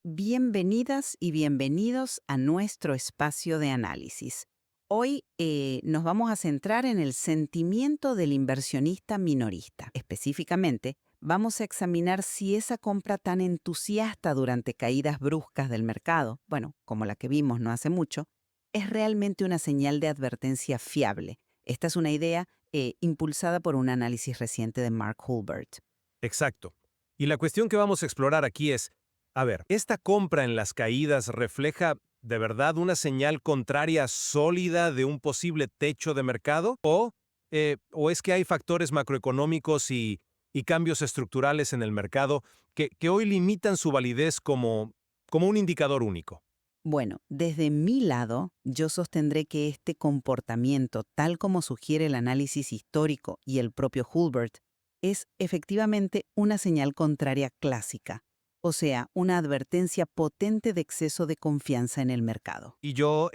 Bienvenidas y bienvenidos a nuestro espacio de análisis. Hoy nos vamos a centrar en el sentimiento del inversionista minorista. Específicamente, vamos a examinar si esa compra tan entusiasta durante caídas bruscas del mercado, bueno, como la que vimos no hace mucho, es realmente una señal de advertencia fiable. Esta es una idea impulsada por un análisis reciente de Mark Hulbert. Exacto. Y la cuestión que vamos a explorar aquí es, a ver, ¿esta compra en las caídas refleja de verdad una señal contraria sólida de un posible techo de mercado? ¿O es que hay factores macroeconómicos y cambios estructurales en el mercado que hoy limitan su validez como un indicador único? Bueno, desde mi lado, yo sostendré que este comportamiento, tal como sugiere el análisis histórico y el propio Hulbert, es efectivamente una señal contraria clásica, o sea, una advertencia potente de exceso de confianza en el mercado. Y yo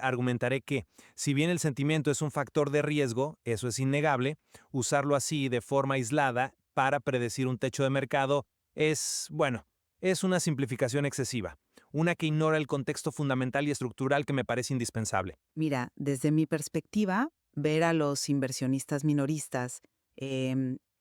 argumentaré que, si bien el sentimiento es un factor de riesgo, eso es innegable, usarlo así de forma aislada para predecir un techo de mercado es una simplificación excesiva, una que ignora el contexto fundamental y estructural que me parece indispensable. Mira, desde mi perspectiva, ver a los inversionistas minoristas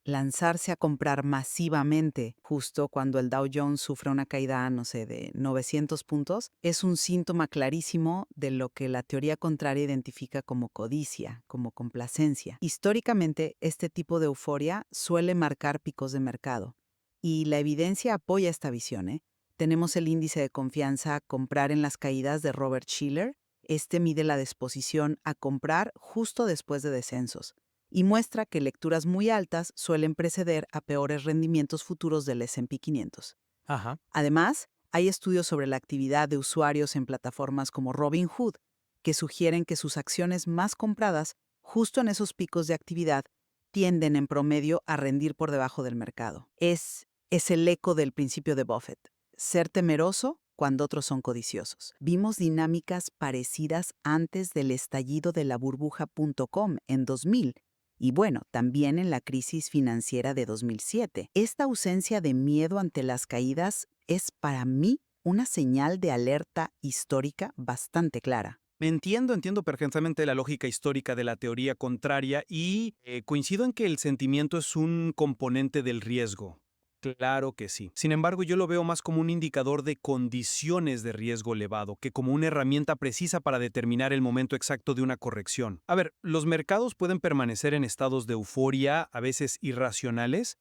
lanzarse a comprar masivamente justo cuando el Dow Jones sufre una caída, no sé, de 900 puntos, es un síntoma clarísimo de lo que la teoría contraria identifica como codicia, como complacencia. Históricamente, este tipo de euforia suele marcar picos de mercado y la evidencia apoya esta visión, ¿eh? Tenemos el índice de confianza comprar en las caídas de Robert Shiller. Este mide la disposición a comprar justo después de descensos y muestra que lecturas muy altas suelen preceder a peores rendimientos futuros del S&P 500. Ajá. Además, hay estudios sobre la actividad de usuarios en plataformas como Robinhood que sugieren que sus acciones más compradas justo en esos picos de actividad tienden en promedio a rendir por debajo del mercado. Es el eco del principio de Buffett: ser temeroso cuando otros son codiciosos. Vimos dinámicas parecidas antes del estallido de la burbuja.com en 2000 y bueno, también en la crisis financiera de 2007. Esta ausencia de miedo ante las caídas es para mí una señal de alerta histórica bastante clara. Entiendo perfectamente la lógica histórica de la teoría contraria y coincido en que el sentimiento es un componente del riesgo. Claro que sí. Sin embargo, yo lo veo más como un indicador de condiciones de riesgo elevado que como una herramienta precisa para determinar el momento exacto de una corrección. A ver, los mercados pueden permanecer en estados de euforia, a veces irracionales,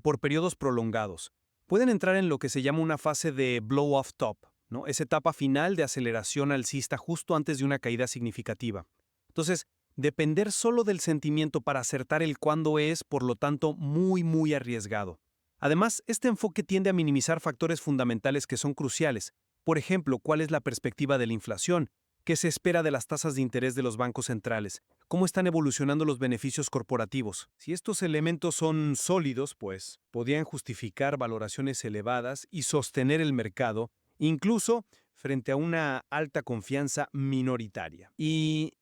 por periodos prolongados. Pueden entrar en lo que se llama una fase de blow-off top, ¿no? Esa etapa final de aceleración alcista justo antes de una caída significativa. Entonces, depender solo del sentimiento para acertar el cuándo es, por lo tanto, muy arriesgado. Además, este enfoque tiende a minimizar factores fundamentales que son cruciales. Por ejemplo, cuál es la perspectiva de la inflación, qué se espera de las tasas de interés de los bancos centrales, cómo están evolucionando los beneficios corporativos. Si estos elementos son sólidos, pues podrían justificar valoraciones elevadas y sostener el mercado, incluso frente a una alta confianza minoritaria. Y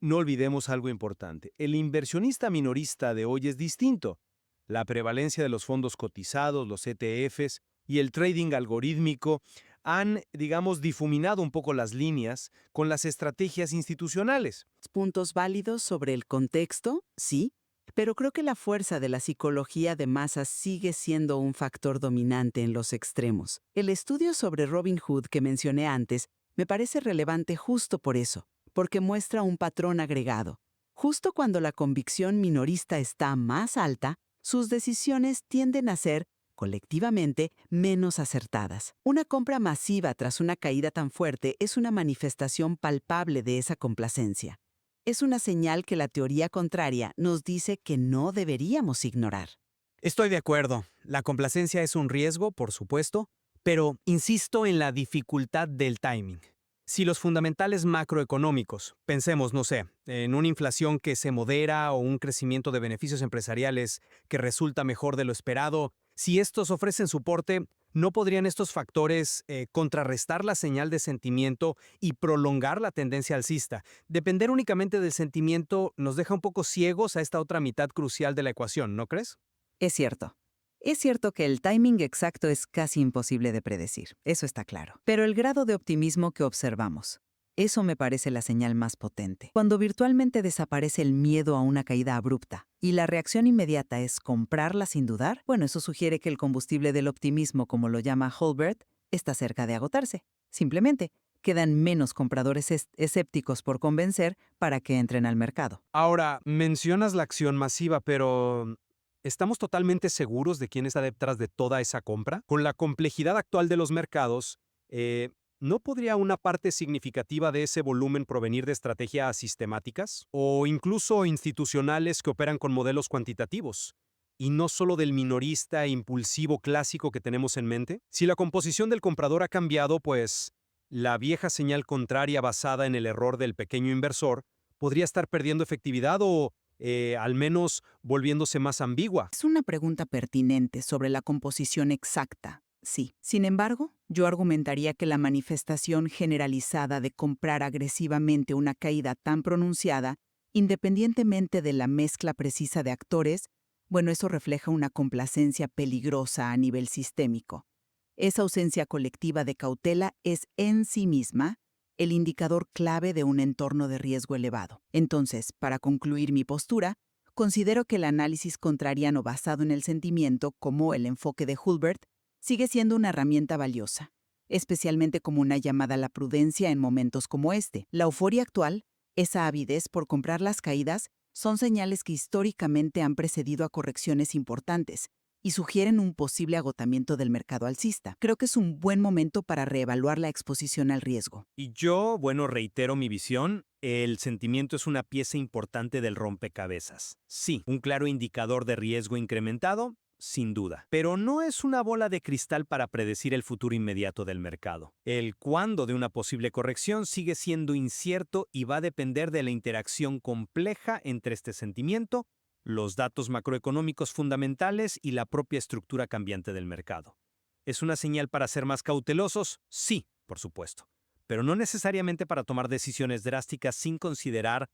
no olvidemos algo importante, el inversionista minorista de hoy es distinto. La prevalencia de los fondos cotizados, los ETFs y el trading algorítmico han, digamos, difuminado un poco las líneas con las estrategias institucionales. Puntos válidos sobre el contexto, sí, pero creo que la fuerza de la psicología de masas sigue siendo un factor dominante en los extremos. El estudio sobre Robinhood que mencioné antes me parece relevante justo por eso, porque muestra un patrón agregado. Justo cuando la convicción minorista está más alta, sus decisiones tienden a ser, colectivamente, menos acertadas. Una compra masiva tras una caída tan fuerte es una manifestación palpable de esa complacencia. Es una señal que la teoría contraria nos dice que no deberíamos ignorar. Estoy de acuerdo. La complacencia es un riesgo, por supuesto, pero insisto en la dificultad del timing. Si los fundamentales macroeconómicos, pensemos, no sé, en una inflación que se modera o un crecimiento de beneficios empresariales que resulta mejor de lo esperado, si estos ofrecen soporte, ¿no podrían estos factores contrarrestar la señal de sentimiento y prolongar la tendencia alcista? Depender únicamente del sentimiento nos deja un poco ciegos a esta otra mitad crucial de la ecuación, ¿no crees? Es cierto. Es cierto que el timing exacto es casi imposible de predecir, eso está claro. Pero el grado de optimismo que observamos, eso me parece la señal más potente. Cuando virtualmente desaparece el miedo a una caída abrupta y la reacción inmediata es comprarla sin dudar, bueno, eso sugiere que el combustible del optimismo, como lo llama Holbert, está cerca de agotarse. Simplemente, quedan menos compradores escépticos por convencer para que entren al mercado. Ahora, mencionas la acción masiva, pero ¿estamos totalmente seguros de quién está detrás de toda esa compra? Con la complejidad actual de los mercados, ¿no podría una parte significativa de ese volumen provenir de estrategias sistemáticas o incluso institucionales que operan con modelos cuantitativos? Y no solo del minorista e impulsivo clásico que tenemos en mente. Si la composición del comprador ha cambiado, pues la vieja señal contraria basada en el error del pequeño inversor podría estar perdiendo efectividad o al menos volviéndose más ambigua. Es una pregunta pertinente sobre la composición exacta, sí. Sin embargo, yo argumentaría que la manifestación generalizada de comprar agresivamente una caída tan pronunciada, independientemente de la mezcla precisa de actores, bueno, eso refleja una complacencia peligrosa a nivel sistémico. Esa ausencia colectiva de cautela es en sí misma el indicador clave de un entorno de riesgo elevado. Entonces, para concluir mi postura, considero que el análisis contrariano basado en el sentimiento, como el enfoque de Hulbert, sigue siendo una herramienta valiosa, especialmente como una llamada a la prudencia en momentos como este. La euforia actual, esa avidez por comprar las caídas, son señales que históricamente han precedido a correcciones importantes y sugieren un posible agotamiento del mercado alcista. Creo que es un buen momento para reevaluar la exposición al riesgo. Y yo, bueno, reitero mi visión, el sentimiento es una pieza importante del rompecabezas. Sí, un claro indicador de riesgo incrementado, sin duda. Pero no es una bola de cristal para predecir el futuro inmediato del mercado. El cuándo de una posible corrección sigue siendo incierto y va a depender de la interacción compleja entre este sentimiento, los datos macroeconómicos fundamentales y la propia estructura cambiante del mercado. ¿Es una señal para ser más cautelosos? Sí, por supuesto, pero no necesariamente para tomar decisiones drásticas sin considerar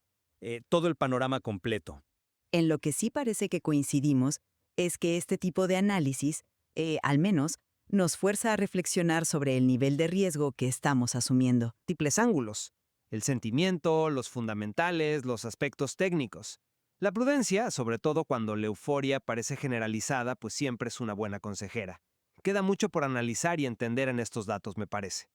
todo el panorama completo. En lo que sí parece que coincidimos es que este tipo de análisis, al menos, nos fuerza a reflexionar sobre el nivel de riesgo que estamos asumiendo. Múltiples ángulos: el sentimiento, los fundamentales, los aspectos técnicos. La prudencia, sobre todo cuando la euforia parece generalizada, pues siempre es una buena consejera. Queda mucho por analizar y entender en estos datos, me parece.